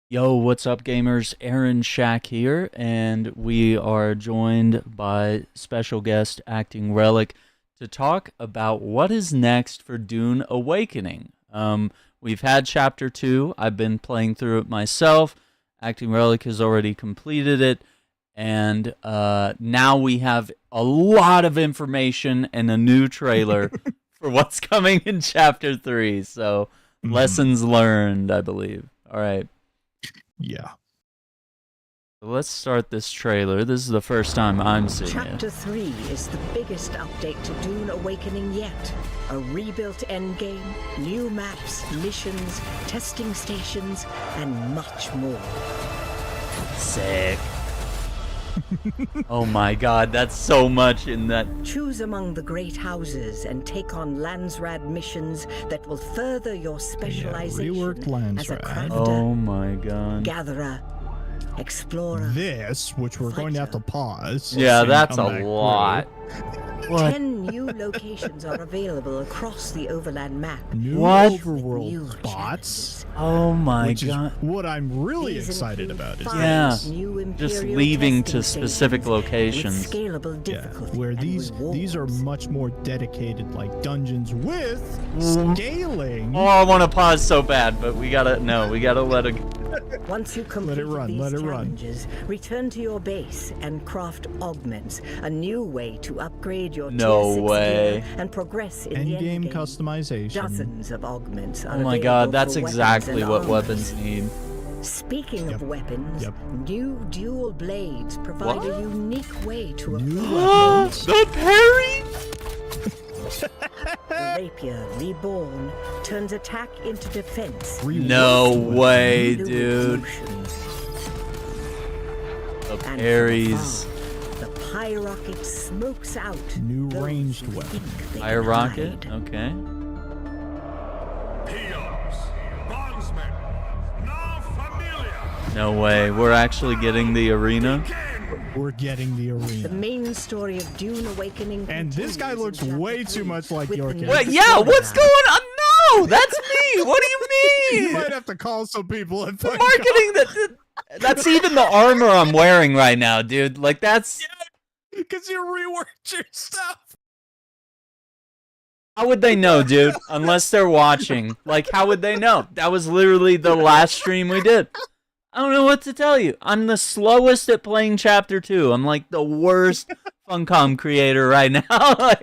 Yo, what's up, gamers? Aaron Shack here, and we are joined by special guest Acting Relic to talk about what is next for Dune Awakening. We've had Chapter 2. I've been playing through it myself. Acting Relic has already completed it, and now we have a lot of information and a new trailer for what's coming in Chapter 3. So, lessons learned, I believe. All right. Yeah. Let's start this trailer. This is the first time I'm seeing Chapter it. 3 is the biggest update to Dune Awakening yet. A rebuilt endgame, new maps, missions, testing stations, and much more. Sick. Oh my god, that's so much in that. Choose among the great houses and take on Landsrad missions that will further your specialization reworked as a Landsrad. crafter, Oh my god. gatherer, explorer. This, which we're going to have to pause. Yeah, and that's a come back lot. What? 10 new locations are available across the overland map. through. New What? overworld New spots. Oh my Which god. is what I'm really These excited include about. Is 5 Yeah. new Just Imperial leaving testing to specific stations locations. with scalable yeah, difficulty where and these are rewards. much more dedicated, like dungeons with Mm. scaling. Oh, I want to pause so bad, but we gotta let it. Once you complete run, these let it run. challenges, return to your base and craft augments, a new way to upgrade your No tier 6 way. gear and progress in the Endgame endgame. customization. Dozens of augments are Oh my available god, that's for weapons exactly and what armors. weapons need. Speaking Yep. of weapons, Yep. new dual blades provide What? a unique way to New apply weapons. The parry? The rapier reborn turns attack into defense. No way, Fluid dude. motions. The And from parries. afar, the pyrocket smokes out New those ranged who weapon. think they Fire can rocket? hide. Okay. Peons, bondsmen, now familiar. No way. We're actually getting the arena. We're getting the The arena. main story of Dune Awakening. And this guy continues looks in way Chapter too 3 much like with your the new character. What? Yeah, what's storyline. going on? No, that's me. What do you You mean? might have to call some people and find Marketing that's even the armor I'm wearing right now, dude. Like that's because you reworked your stuff. how would they know, dude? Unless they're watching. Like how would they know? That was literally the last stream we did. I don't know what to tell you. I'm the slowest at playing chapter 2. I'm like the worst Funcom creator right now.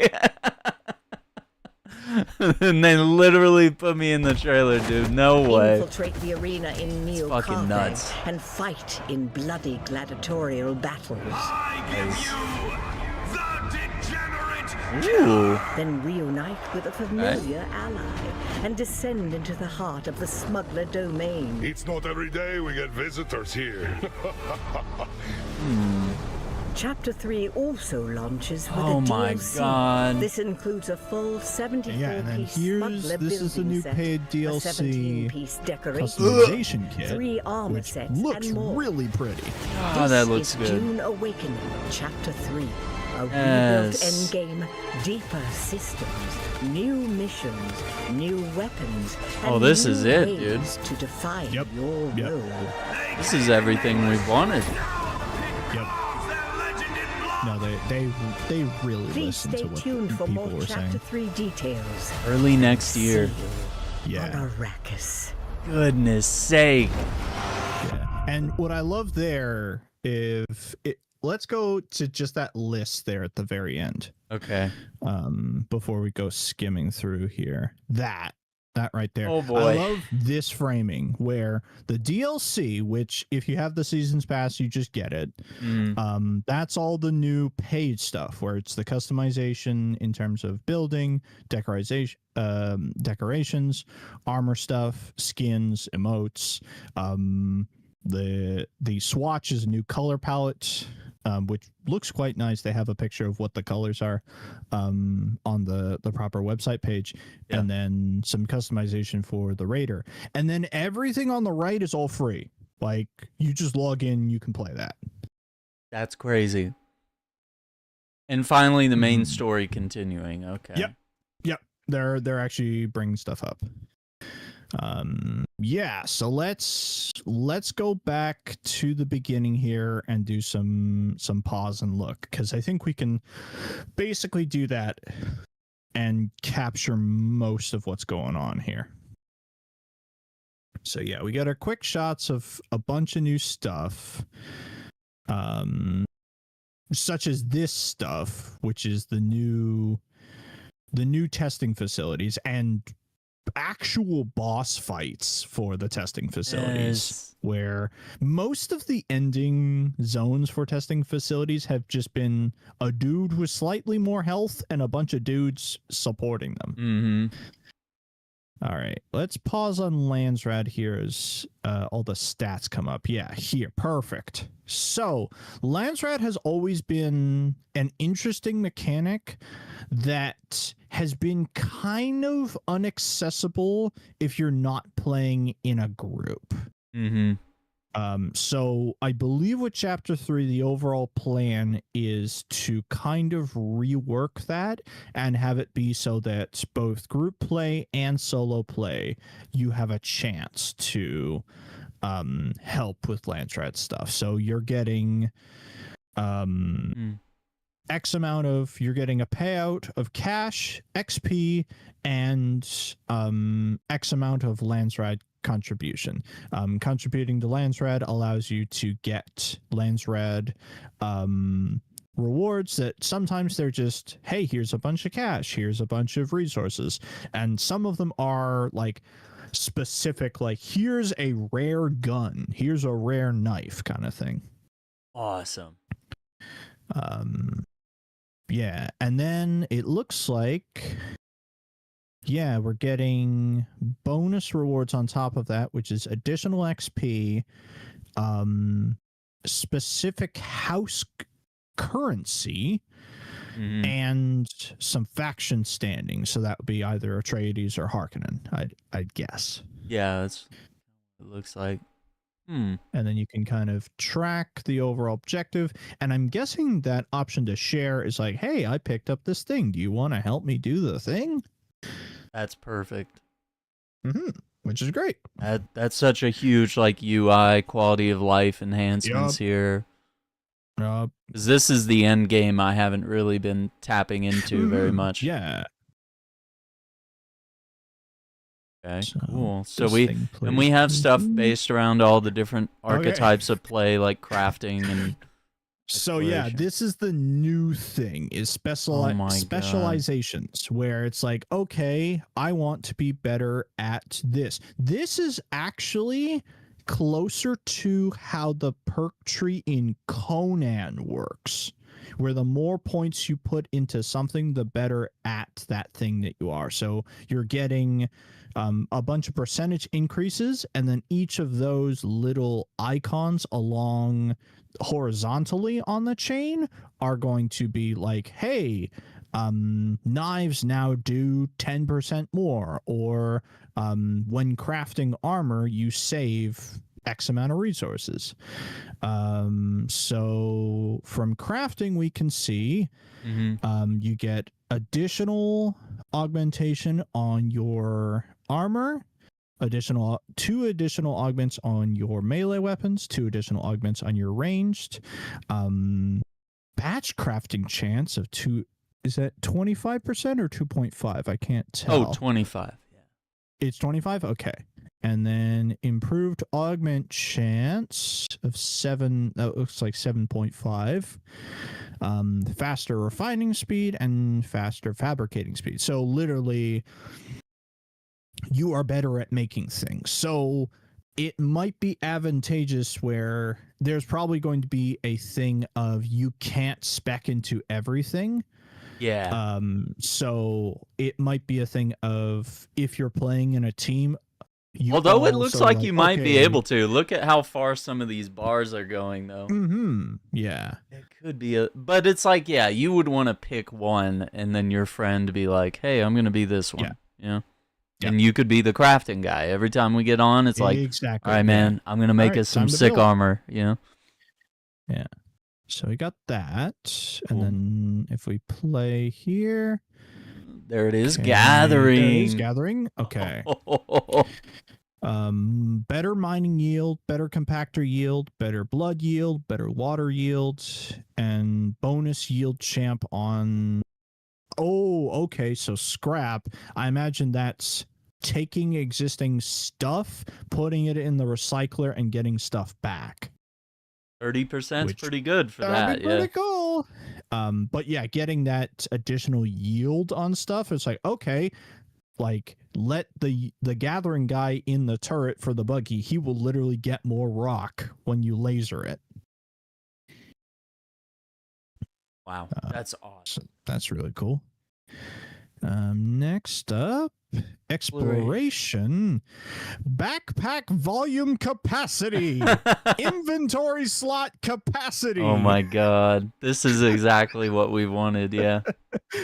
And they literally put me in the trailer, dude. No way. Infiltrate the arena in Neo fucking nuts. and fight in bloody gladiatorial battles. I give you the degenerate. Ooh. Then reunite with a familiar ally and descend into the heart of the smuggler domain. It's not every day we get visitors here. Chapter 3 also launches with Oh a my DLC. God. This includes a full 74-piece Yeah, and then here's smuggler this is the building new set, paid a DLC 17-piece decoration, customization kit, 3 armor which sets, looks and more. really pretty. Oh, This that looks is good. Dune Awakening, Chapter 3. A Yes. rebuilt endgame, deeper systems, new missions, new weapons, and Oh, this new is it, ways dude. to define Yep. your Yep. role. This is everything we've wanted. Yep. Their legend in blood. No, they really Please listen stay to what tuned the for people more were Chapter saying. 3 details. Early next year. See you Yeah. on Arrakis. Goodness sake. Yeah. And what I love there, if it, let's go to just that list there at the very end. Okay. Before we go skimming through here, that right there. Oh, boy. I love this framing where the DLC, which if you have the seasons pass, you just get it. That's all the new paid stuff where it's the customization in terms of building, decoration, decorations, armor stuff, skins, emotes. The swatch is a new color palette, which looks quite nice. They have a picture of what the colors are on the proper website page, Yeah. and then some customization for the raider. And then everything on the right is all free. Like you just log in, you can play that. That's crazy. And finally, the main Mhm. story continuing. Okay. Yep. They're actually bringing stuff up. Yeah, so let's go back to the beginning here and do some pause and look, because I think we can basically do that and capture most of what's going on here. So yeah, we got our quick shots of a bunch of new stuff, such as this stuff, which is the new testing facilities and actual boss fights for the testing facilities, where most of the ending zones for testing facilities have just been a dude with slightly more health and a bunch of dudes supporting them. All right, let's pause on Landsrad here as all the stats come up. Yeah, here, perfect. So Landsrad has always been an interesting mechanic that has been kind of inaccessible if you're not playing in a group. So I believe with Chapter 3, the overall plan is to kind of rework that and have it be so that both group play and solo play, you have a chance to help with Landsrad stuff. So you're getting X amount of, you're getting a payout of cash, XP, and X amount of Landsrad contribution. Contributing to Landsrad allows you to get Landsrad rewards that sometimes they're just, hey, here's a bunch of cash, here's a bunch of resources, and some of them are like specific, like here's a rare gun, here's a rare knife kind of thing. Awesome. Yeah, and then it looks like, yeah, we're getting bonus rewards on top of that, which is additional XP, specific house currency, and some faction standing. So that would be either Atreides or Harkonnen, I'd guess. Yeah, that's what it looks like. And then you can kind of track the overall objective. And I'm guessing that option to share is like, hey, I picked up this thing. Do you want to help me do the thing? That's perfect. Which is great. That's such a huge like UI quality of life enhancements here. 'Cause this is the end game I haven't really been tapping into very much. Yeah. Okay, So cool. So this we thing have plays- stuff based around all the different archetypes of play, like crafting and So yeah, exploration. this is the new thing, is Oh my God. specializations, where it's like, okay, I want to be better at this. This is actually closer to how the perk tree in Conan works, where the more points you put into something, the better at that thing that you are. So you're getting a bunch of percentage increases, and then each of those little icons along horizontally on the chain are going to be like, hey, knives now do 10% more, or when crafting armor you save X amount of resources. So from crafting we can see you get additional augmentation on your armor, two additional augments on your melee weapons, 2 additional augments on your ranged, batch crafting chance of 2, is that 25% or 2.5? I can't tell. Oh, 25. Yeah. It's 25? Okay. And then improved augment chance of 7, that looks like 7.5. Faster refining speed and faster fabricating speed. So literally, you are better at making things. So it might be advantageous where there's probably going to be a thing of you can't spec into everything. Yeah. So it might be a thing of, if you're playing in a team, although it looks also like you might be okay, able to. Look at how far some of these bars are going, though. Yeah. It could be but it's like, yeah, you would want to pick one, and then your friend be like, hey, I'm going to be this one. Yeah. And you could be the crafting guy. Every time we get on, it's like, exactly. all right, man, I'm going to make us some sick armor, Yeah. So we got that. Cool. And then if we play here. There it is, Okay, gathering. there it is, gathering. Okay. Better mining yield, better compactor yield, better blood yield, better water yield, and bonus yield champ on. Oh, okay. So scrap. I imagine that's taking existing stuff, putting it in the recycler, and getting stuff back. 30% is Which- pretty good for That'd that. be pretty cool. But yeah, getting that additional yield on stuff, it's like, okay, like let the gathering guy in the turret for the buggy, he will literally get more rock when you laser it. Wow, that's awesome. So that's really cool. Next up, exploration, backpack volume capacity, inventory slot capacity. Oh my god, this is exactly what we wanted. Yeah.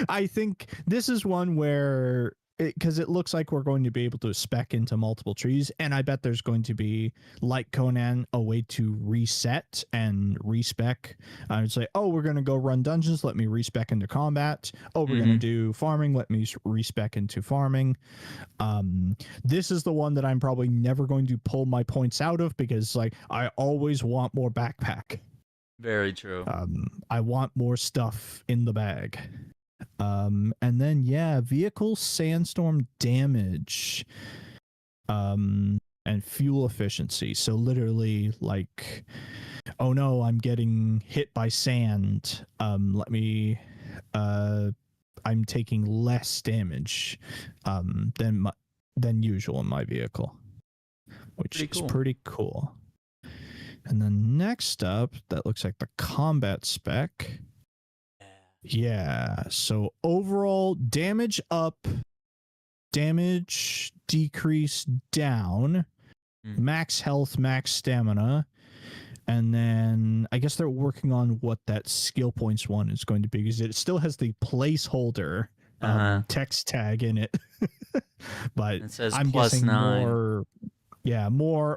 I think this is one where, because it looks like we're going to be able to spec into multiple trees, and I bet there's going to be, like Conan, a way to reset and respec. I would say, oh, we're going to go run dungeons, let me respec into combat. Oh, we're going to do farming, let me respec into farming. This is the one that I'm probably never going to pull my points out of, because like I always want more backpack. Very true. I want more stuff in the bag. And then yeah, vehicle sandstorm damage, and fuel efficiency. So literally like, oh no, I'm getting hit by sand. I'm taking less damage than usual in my vehicle, which is pretty cool. And then next up, that looks like the combat spec. Yeah, so overall damage up, damage decrease down, max health, max stamina, and then I guess they're working on what that skill points one is going to be, because it still has the placeholder text tag in it. But it says I'm guessing +9.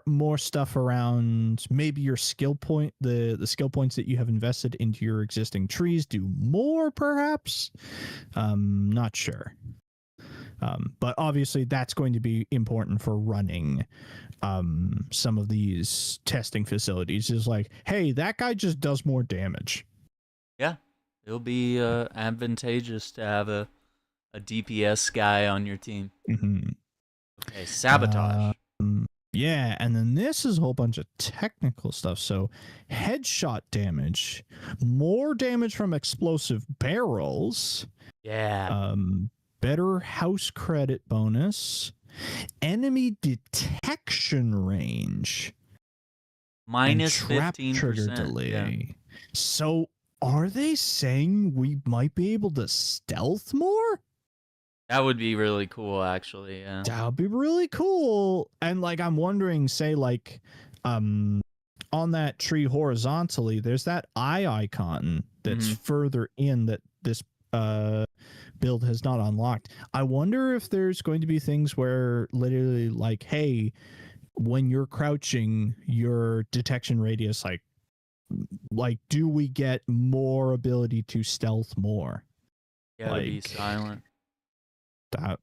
more stuff around maybe your skill point, the skill points that you have invested into your existing trees do more, perhaps. Not sure. But obviously that's going to be important for running some of these testing facilities. Is like, hey, that guy just does more damage. Yeah, it'll be advantageous to have a DPS guy on your team. Okay, sabotage. Yeah, and then this is a whole bunch of technical stuff. So headshot damage, more damage from explosive barrels. Yeah. Better house credit bonus, enemy detection range, minus trap 15% trigger delay. Yeah. So are they saying we might be able to stealth more? That would be really cool, actually. Yeah. That would be really cool. And like, I'm wondering, say like, on that tree horizontally, there's that eye icon that's further in that this build has not unlocked. I wonder if there's going to be things where literally like, hey, when you're crouching, your detection radius, like do we get more ability to stealth more? Yeah, like, be silent.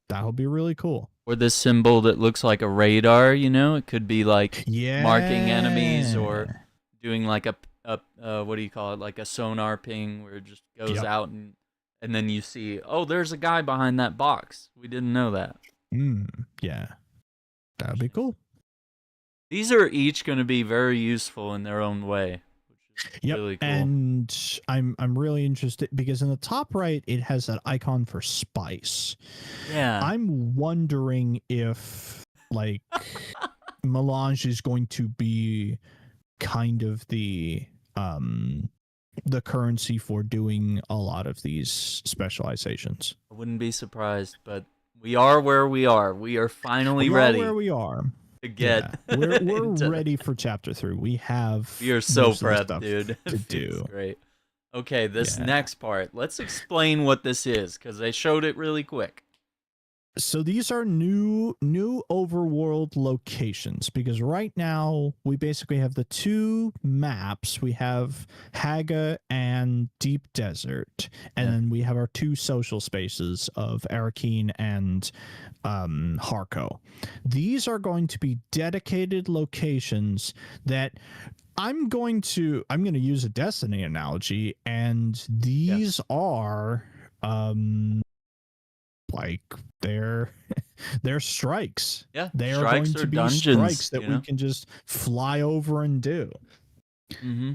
That would be really cool. Or this symbol that looks like a radar, you know? It could be like marking enemies, or doing like a what do you call it? Like a sonar ping, where it just goes out and then you see, oh, there's a guy behind that box. We didn't know that. Yeah. That would be cool. These are each going to be very useful in their own way. Really cool. And I'm really interested because in the top right it has that icon for spice. Yeah. I'm wondering if like melange is going to be kind of the currency for doing a lot of these specializations. I wouldn't be surprised, but we are where we are. We are finally ready. Where we are. To get we're ready for chapter 3. We are so prepped, dude. To do. Great. Okay, this next part. Let's explain what this is, because they showed it really quick. So these are new overworld locations, because right now we basically have the two maps. We have Haga and Deep Desert, and then we have our two social spaces of Arrakeen and Harko. These are going to be dedicated locations that I'm going to use a Destiny analogy, and these are like they're strikes. Yeah, they are strikes going or to be dungeons, strikes that you we know? can just fly over and do. Mm-hmm.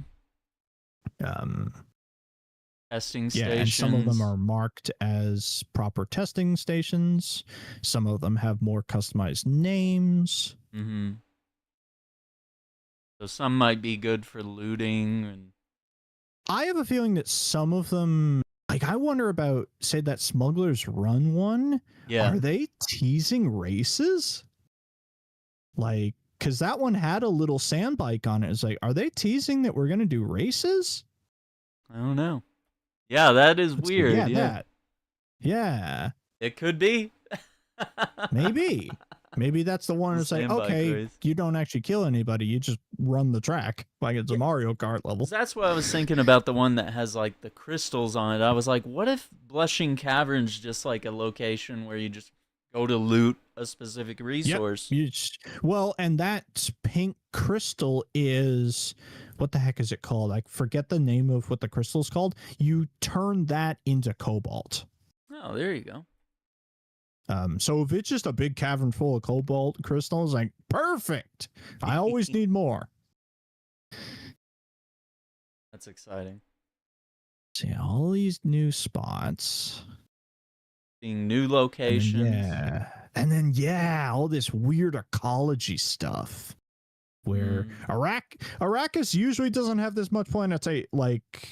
Testing Yeah, stations. and some of them are marked as proper testing stations. Some of them have more customized names. Mm-hmm. So some might be good for looting and I have a feeling that some of them, like, I wonder about, say, that Smuggler's Run one. yeah. Are they teasing races? Like, because that one had a little sand bike on it. It's like, are they teasing that we're going to do races? I don't know. Yeah, that is weird. Yeah, that. Yeah. It could be. Maybe. Maybe that's the one The that's like, sand bike okay, race. you don't actually kill anybody. You just run the track like it's a Mario Kart level. That's what I was thinking about, the one that has like the crystals on it. I was like, what if Blushing Cavern's just like a location where you just go to loot a specific resource? Yep. Well, and that pink crystal is, what the heck is it called? I forget the name of what the crystal's called. You turn that into cobalt. Oh, there you go. So if it's just a big cavern full of cobalt crystals, like, perfect. I always need more. That's exciting. See, all these new spots. Seeing new locations. And then all this weird ecology stuff. Where Arrakis usually doesn't have this much planetary, like,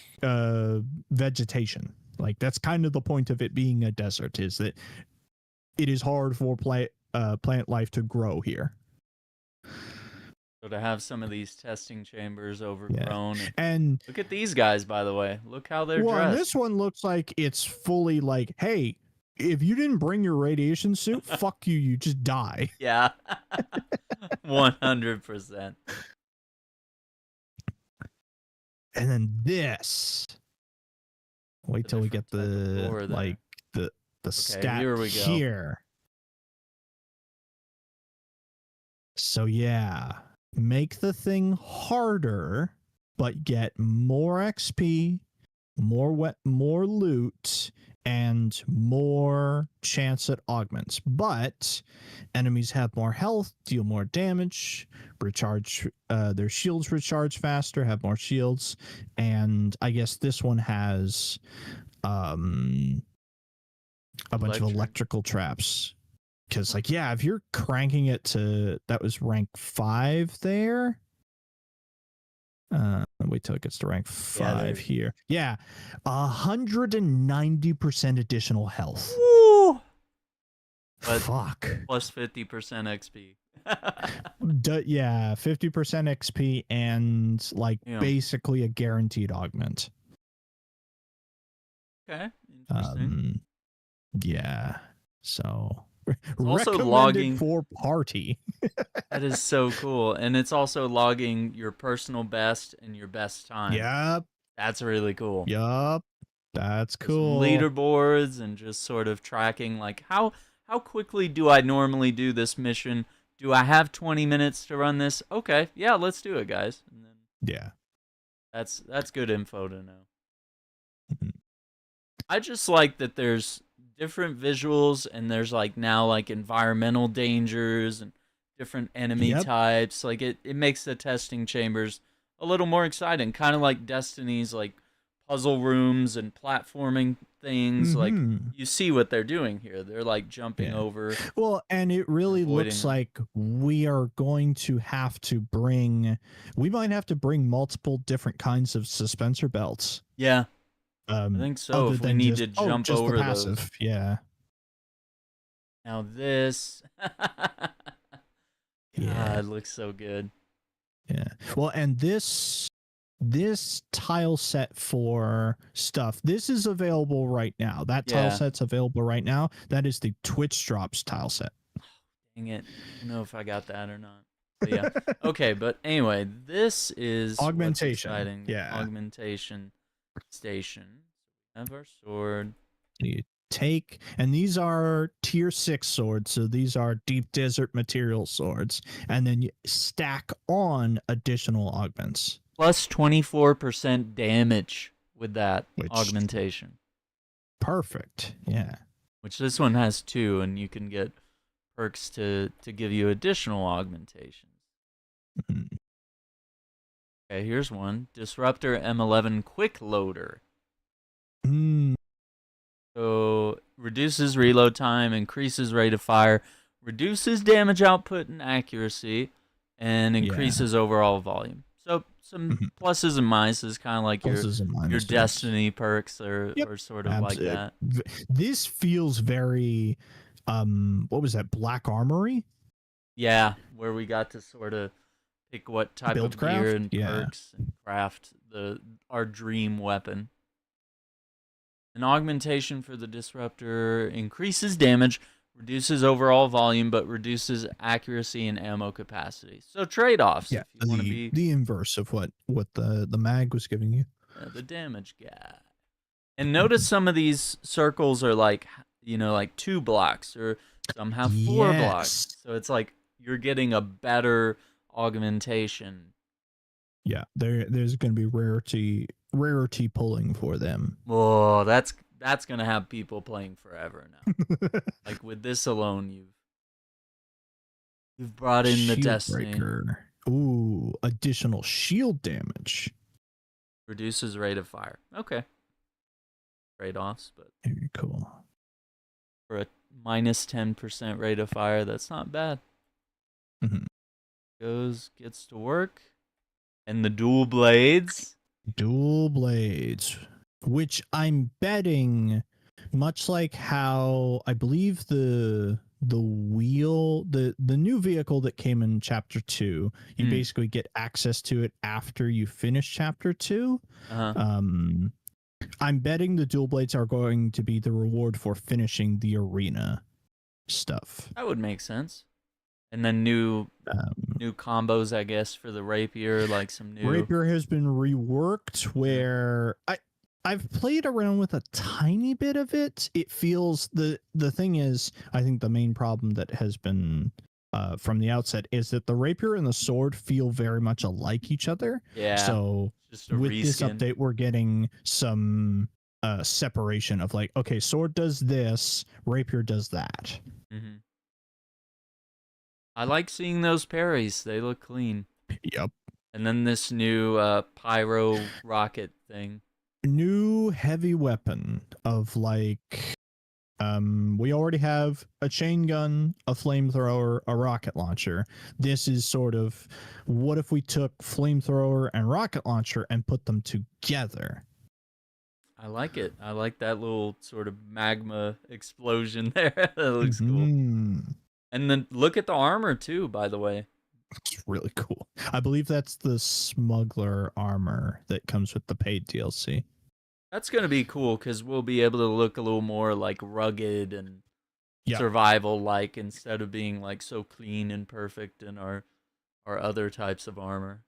vegetation. Like, that's kind of the point of it being a desert, is that it is hard for plant life to grow here. So to have some of these testing chambers overgrown. Yeah. And look at these guys, by the way. Look how they're well, dressed. and this one looks like it's fully like, hey, if you didn't bring your radiation suit, fuck you, you just die. Yeah. 100%. And then this. Wait till we get the like the stat here we go. here. So yeah, make the thing harder, but get more XP, more loot, and more chance at augments. But enemies have more health, deal more damage, recharge their shields recharge faster, have more shields, and I guess this one has a bunch of electrical traps. Because, like, yeah, if you're cranking it to, that was rank 5 there. Wait till it gets to rank 5 here. Yeah, 190% additional health. Woo! But fuck. Plus 50% XP. Yeah, 50% XP and, like, basically a guaranteed augment. Okay, interesting. Yeah, so it's also recommended logging for party. That is so cool, and it's also logging your personal best and your best time. Yep, that's really cool. Yep, that's cool. Leaderboards and just sort of tracking, like, how quickly do I normally do this mission? Do I have 20 minutes to run this? Okay, yeah, let's do it, guys. And then that's good info to know. I just like that there's different visuals, and there's like now like environmental dangers and different enemy types. Like it makes the testing chambers a little more exciting, kind of like Destiny's like puzzle rooms and platforming things. Like you see what they're doing here. They're like jumping over. Well, and it really looks like we are going to have to bring, we might have to bring multiple different kinds of suspensor belts. Yeah. I think so. If we need to jump over the passive. those. Yeah. Now this. God, it looks so good. Yeah. Well, and this this tile set for stuff, this is available right now. That tile set's available right now. That is the Twitch Drops tile set. Dang it. I don't know if I got that or not. But yeah. Okay, but anyway, this is augmentation. What's exciting. Yeah. Augmentation station. Have our sword. You take, and these are tier 6 swords, so these are deep desert material swords, and then you stack on additional augments. Plus 24% damage with that augmentation. Perfect. Yeah. Which this one has 2, and you can get perks to give you additional augmentations. Mm-hmm. Okay, here's one. Disruptor M11 Quick Loader. So, reduces reload time, increases rate of fire, reduces damage output and accuracy, and increases overall volume. So, some pluses and minuses, kind of like your Destiny perks or sort of like that. This feels very, what was that, Black Armory? Yeah, where we got to sort of pick what type of gear and perks and craft our dream weapon. An augmentation for the Disruptor increases damage, reduces overall volume, but reduces accuracy and ammo capacity. So trade-offs. Yeah, if you want to be the inverse of what the mag was giving you. The damage guy. And notice some of these circles are like, like 2 blocks, or some have 4 blocks. So it's like you're getting a better augmentation. Yeah, there's going to be rarity pulling for them. Oh, that's gonna have people playing forever now. Like with this alone, you've brought in the Destiny. Breaker. Ooh, additional shield damage. Reduces rate of fire. Okay. Trade-offs, but very cool. For a minus 10% rate of fire, that's not bad. Gets to work. And the dual blades. Dual blades, which I'm betting, much like how I believe the wheel, the new vehicle that came in chapter 2, you basically get access to it after you finish chapter 2. I'm betting the dual blades are going to be the reward for finishing the arena stuff. That would make sense. And then new combos, I guess, for the rapier, like some new... Rapier has been reworked where I've played around with a tiny bit of it. It feels... The thing is, I think the main problem that has been from the outset is that the rapier and the sword feel very much alike each other. Yeah. So with this update, we're getting some separation of like, okay, sword does this, rapier does that. Mm-hmm. I like seeing those parries. They look clean. Yep. And then this new pyro rocket thing. New heavy weapon of like, we already have a chain gun, a flamethrower, a rocket launcher. This is sort of, what if we took flamethrower and rocket launcher and put them together? I like it. I like that little sort of magma explosion there. That looks cool. And then look at the armor too, by the way. It's really cool. I believe that's the smuggler armor that comes with the paid DLC. That's going to be cool because we'll be able to look a little more like rugged and survival-like instead of being like so clean and perfect in our other types of armor.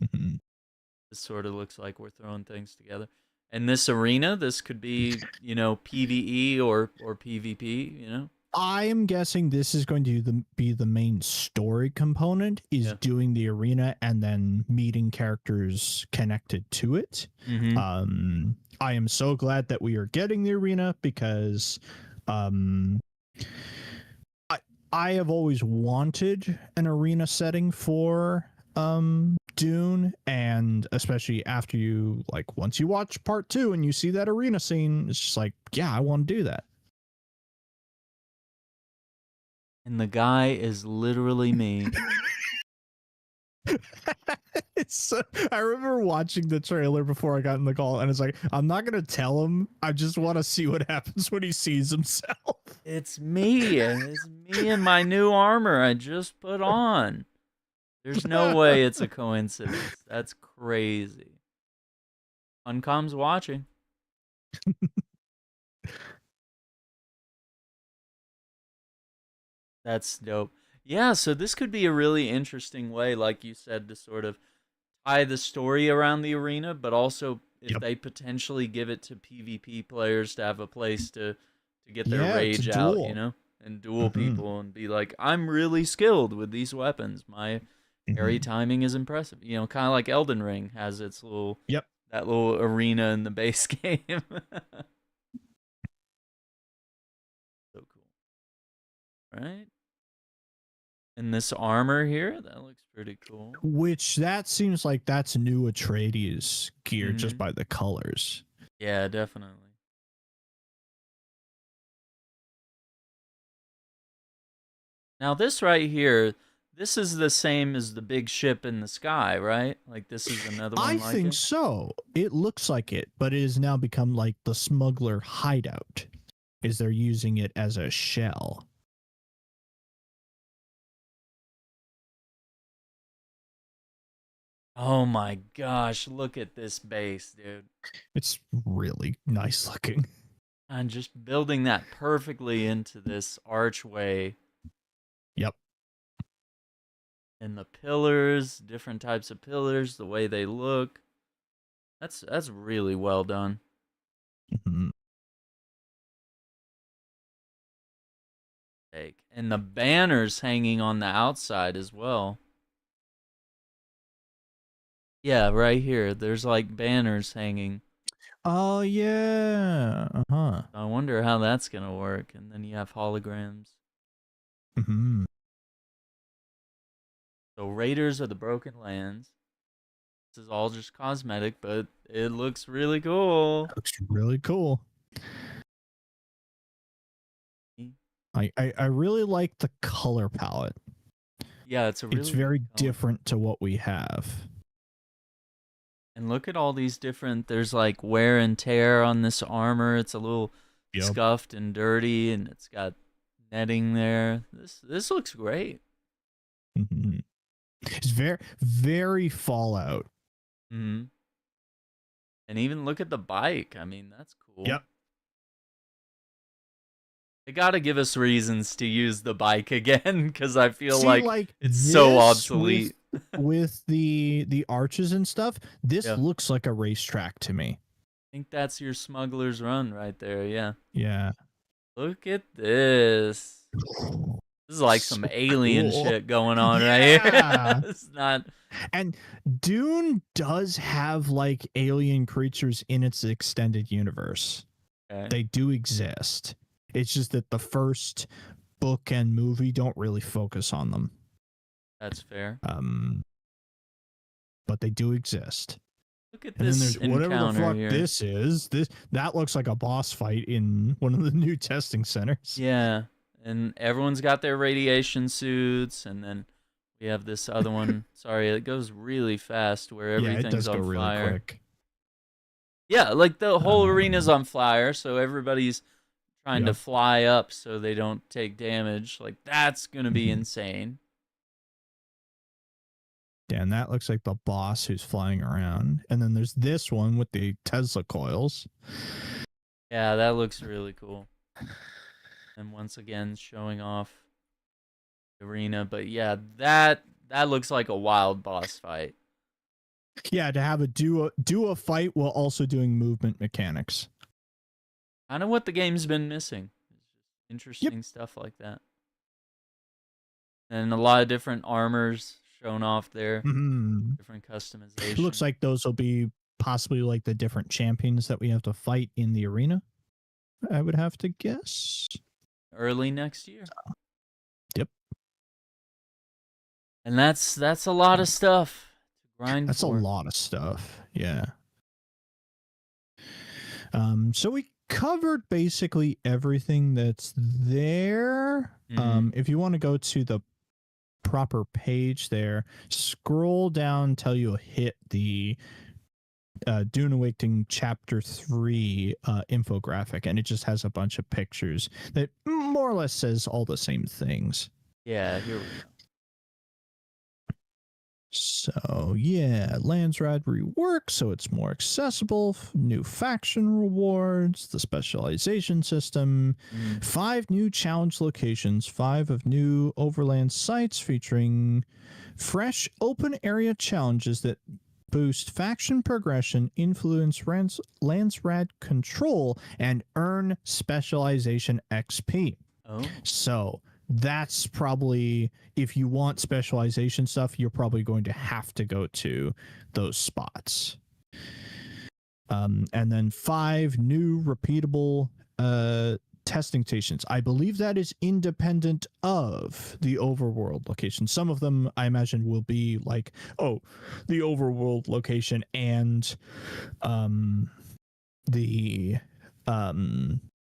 This sort of looks like we're throwing things together. And this arena, this could be, PvE or PvP, I am guessing this is going to be the main story component, is doing the arena and then meeting characters connected to it. I am so glad that we are getting the arena because I have always wanted an arena setting for Dune, and especially after once you watch part 2 and you see that arena scene, it's just like, yeah, I want to do that. And the guy is literally me. I remember watching the trailer before I got in the call, and it's like, I'm not going to tell him. I just want to see what happens when he sees himself. It's me. It's me in my new armor I just put on. There's no way it's a coincidence. That's crazy. Funcom's watching. That's dope. Yeah, so this could be a really interesting way, like you said, to sort of tie the story around the arena, but also if Yep. they potentially give it to PvP players to have a place to get their Yeah, to rage out, duel. you know, and duel Mhm. people and be like, I'm really skilled with these weapons. My parry Mhm. timing is impressive. You know, kind of like Elden Ring has its little Yep. that little arena in the base game. So cool, right? And this armor here, that looks pretty cool. Which that seems like that's new Atreides gear just Mhm. by the colors. Yeah, definitely. Now this right here, this is the same as the big ship in the sky, right? Like this is another one I like think it? so. It looks like it, but it has now become like the smuggler hideout. Is they're using it as a shell. Oh my gosh, look at this base, dude. It's really nice looking. And just building that perfectly into this archway. Yep. And the pillars, different types of pillars, the way they look. That's really well done. Mhm. And the banners hanging on the outside as well. Yeah, right here. There's like banners hanging. Oh yeah. Uh-huh. I wonder how that's gonna work. And then you have holograms. Mhm. So Raiders of the Broken Lands. This is all just cosmetic, but it looks really cool. Looks really cool. I really like the color palette. Yeah, it's a really It's very good color. different to what we have. And look at all these different, there's like wear and tear on this armor. It's a little Yep. scuffed and dirty, and it's got netting there. This looks great. Mhm. It's very Fallout. Mm-hmm. And even look at the bike. I mean, that's cool. Yep. They gotta give us reasons to use the bike again, because I feel See, like it's so this obsolete. with the arches and stuff, this Yeah. looks like a racetrack to me. I think that's your smuggler's run right there, yeah. Yeah. Look at this. This is like some So alien cool. shit going on Yeah. right here. It's not. And Dune does have like alien creatures in its extended universe. Okay. They do exist. It's just that the first book and movie don't really focus on them. That's fair. But they do exist. Look at And then this there's whatever the encounter fuck here. this is. That looks like a boss fight in one of the new testing centers. Yeah, and everyone's got their radiation suits, and then we have this other one. Sorry, it goes really fast where Yeah, everything's it does on go really fire. quick. Yeah, like the whole arena's on fire, so everybody's trying to Yep. fly up so they don't take damage. Like that's gonna be insane. Yeah, and that looks like the boss who's flying around. And then there's this one with the Tesla coils. Yeah, that looks really cool. And once again, showing off the arena. But yeah, that looks like a wild boss fight. Yeah, to have a do a fight while also doing movement mechanics. Kind of what the game's been missing. Interesting stuff like that. And a lot of different armors shown off there. Mhm. Different customization. It looks like those will be possibly like the different champions that we have to fight in the arena. I would have to guess. Early next year. Yep. And that's a lot of stuff to grind That's for. a lot of stuff. Yeah. So we covered basically everything that's there. If you want to go to the proper page there, scroll down till you hit the Dune Awakening Chapter 3 infographic, and it just has a bunch of pictures that more or less says all the same things. Yeah, here we go. So yeah, Landsrad rework so it's more accessible. New faction rewards, the specialization system, 5 new challenge locations, 5 of new overland sites featuring fresh open area challenges that boost faction progression, influence Landsrad control, and earn specialization XP. Oh. So that's probably, if you want specialization stuff, you're probably going to have to go to those spots. And then 5 new repeatable testing stations. I believe that is independent of the overworld location. Some of them, I imagine, will be like, oh, the overworld location and the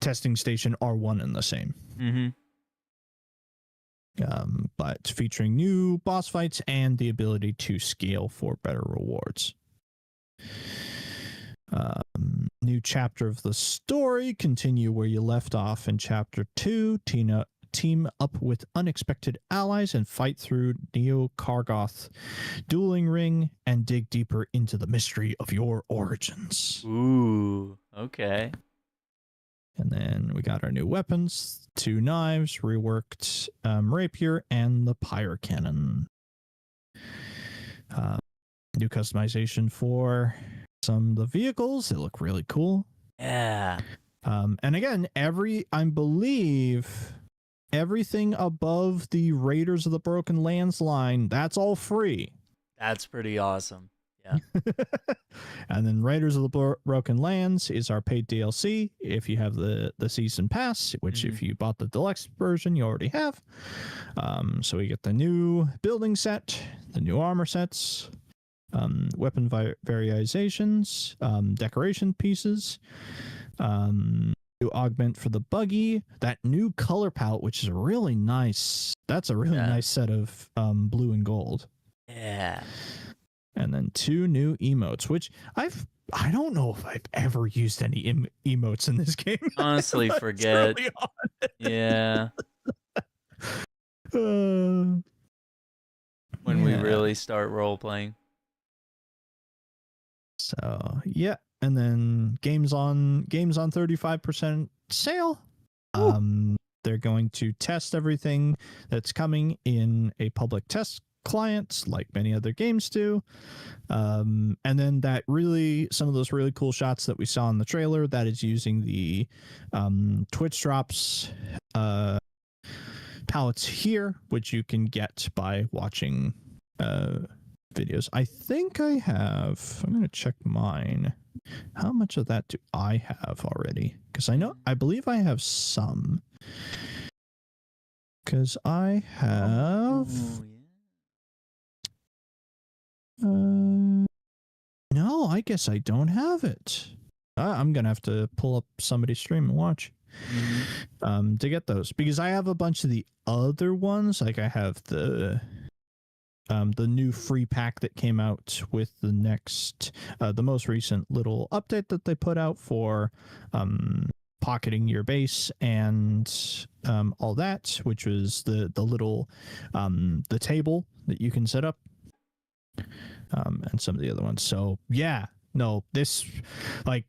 testing station are one and the same. Mm-hmm. But featuring new boss fights and the ability to scale for better rewards. New chapter of the story. Continue where you left off in chapter 2. Team up with unexpected allies and fight through Neo-Kargoth dueling ring and dig deeper into the mystery of your origins. Ooh, okay. And then we got our new weapons, 2 knives, reworked rapier, and the pyre cannon. New customization for some of the vehicles. They look really cool. Yeah. And again, I believe everything above the Raiders of the Broken Lands line, that's all free. That's pretty awesome. Yeah. And then Raiders of the Broken Lands is our paid DLC if you have the season pass, which if you bought the deluxe version, you already have. So we get the new building set, the new armor sets, weapon variations, decoration pieces, new augment for the buggy, that new color palette, which is really nice. That's a really nice set of blue and gold. Yeah. And then 2 new emotes, which I don't know if I've ever used any emotes in this game. Honestly, forget. Yeah. When we really start role playing. So yeah, and then games on 35% sale. They're going to test everything that's coming in a public test client, like many other games do. And then some of those really cool shots that we saw in the trailer, that is using the Twitch drops palettes here, which you can get by watching videos. I think I'm going to check mine. How much of that do I have already? Because I believe I have some. Because I have... no, I guess I don't have it. I'm going to have to pull up somebody's stream and watch to get those. Because I have a bunch of the other ones. Like I have the new free pack that came out with the most recent little update that they put out for pocketing your base and all that, which was the little the table that you can set up, and some of the other ones. So yeah, no, this, like,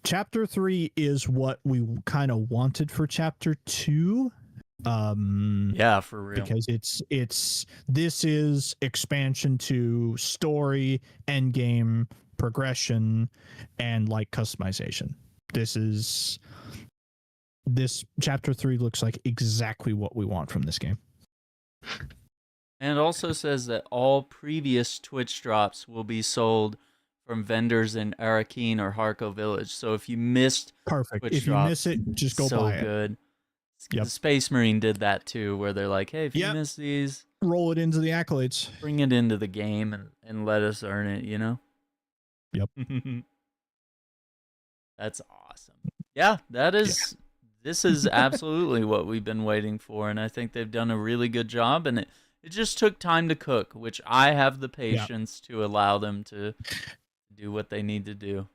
chapter 3 is what we kind of wanted for chapter 2. Yeah, for real. Because this is expansion to story, end game, progression, and like customization. This chapter 3 looks like exactly what we want from this game. And it also says that all previous Twitch drops will be sold from vendors in Arrakeen or Harko Village. So if you missed Perfect. Twitch If you miss it, just go buy it. So good. Yep. The Space Marine did that too, where they're like, hey, if you miss these, roll it into the accolades. Bring it into the game and let us earn it, you know? Yep. That's awesome. Yeah, this is absolutely what we've been waiting for, and I think they've done a really good job, and it just took time to cook, which I have the patience to allow them to do what they need to do.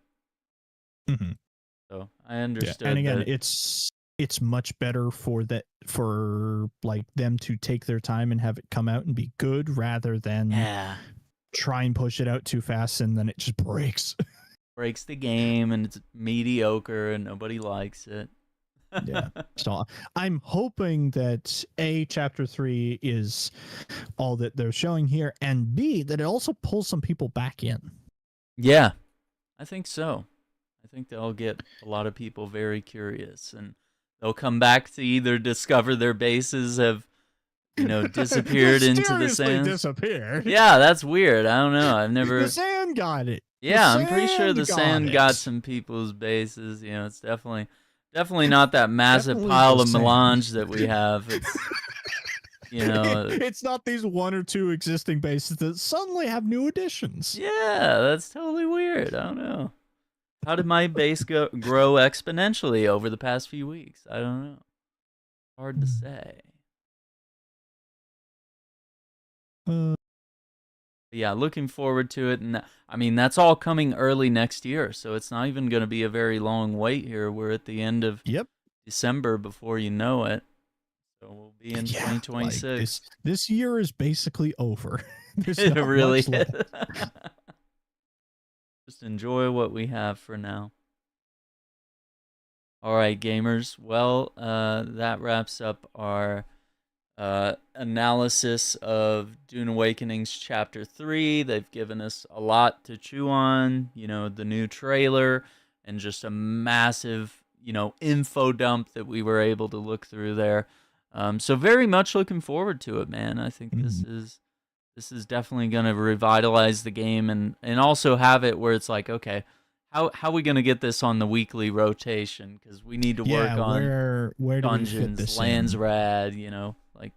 So I understood. And again, it's much better for like them to take their time and have it come out and be good rather than try and push it out too fast, and then it just breaks. Breaks the game, and it's mediocre, and nobody likes it. Yeah. So I'm hoping that A, chapter 3 is all that they're showing here, and B, that it also pulls some people back in. Yeah, I think so. I think they'll get a lot of people very curious, and they'll come back to either discover their bases have, disappeared into the sand. Disappeared. Yeah, that's weird. I don't know. I've never. The sand got it. Yeah, I'm pretty sure the sand got some people's bases. It's definitely not that massive Definitely pile the of sand. melange that we have. It's, it's not these 1 or 2 existing bases that suddenly have new additions. Yeah, that's totally weird. I don't know. How did my base grow exponentially over the past few weeks? I don't know. Hard to say. Yeah, looking forward to it. And I mean, that's all coming early next year, so it's not even going to be a very long wait here. We're at the end of December before you know it. So we'll be in 2026. This year is basically over. It really is. Just enjoy what we have for now. All right, gamers. Well, that wraps up our analysis of Dune Awakening's Chapter 3. They've given us a lot to chew on. The new trailer and just a massive, info dump that we were able to look through there. So very much looking forward to it, man. I think this is definitely going to revitalize the game and also have it where it's like, okay, how are we going to get this on the weekly rotation? Because we need to work on where dungeons, lands rad, like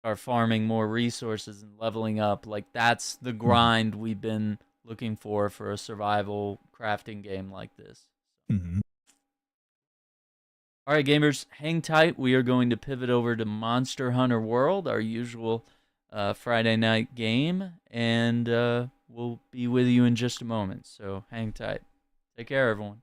are farming more resources and leveling up. Like that's the grind we've been looking for a survival crafting game like this. Mm-hmm. All right, gamers, hang tight. We are going to pivot over to Monster Hunter World, our usual Friday night game, and we'll be with you in just a moment. So hang tight. Take care, everyone.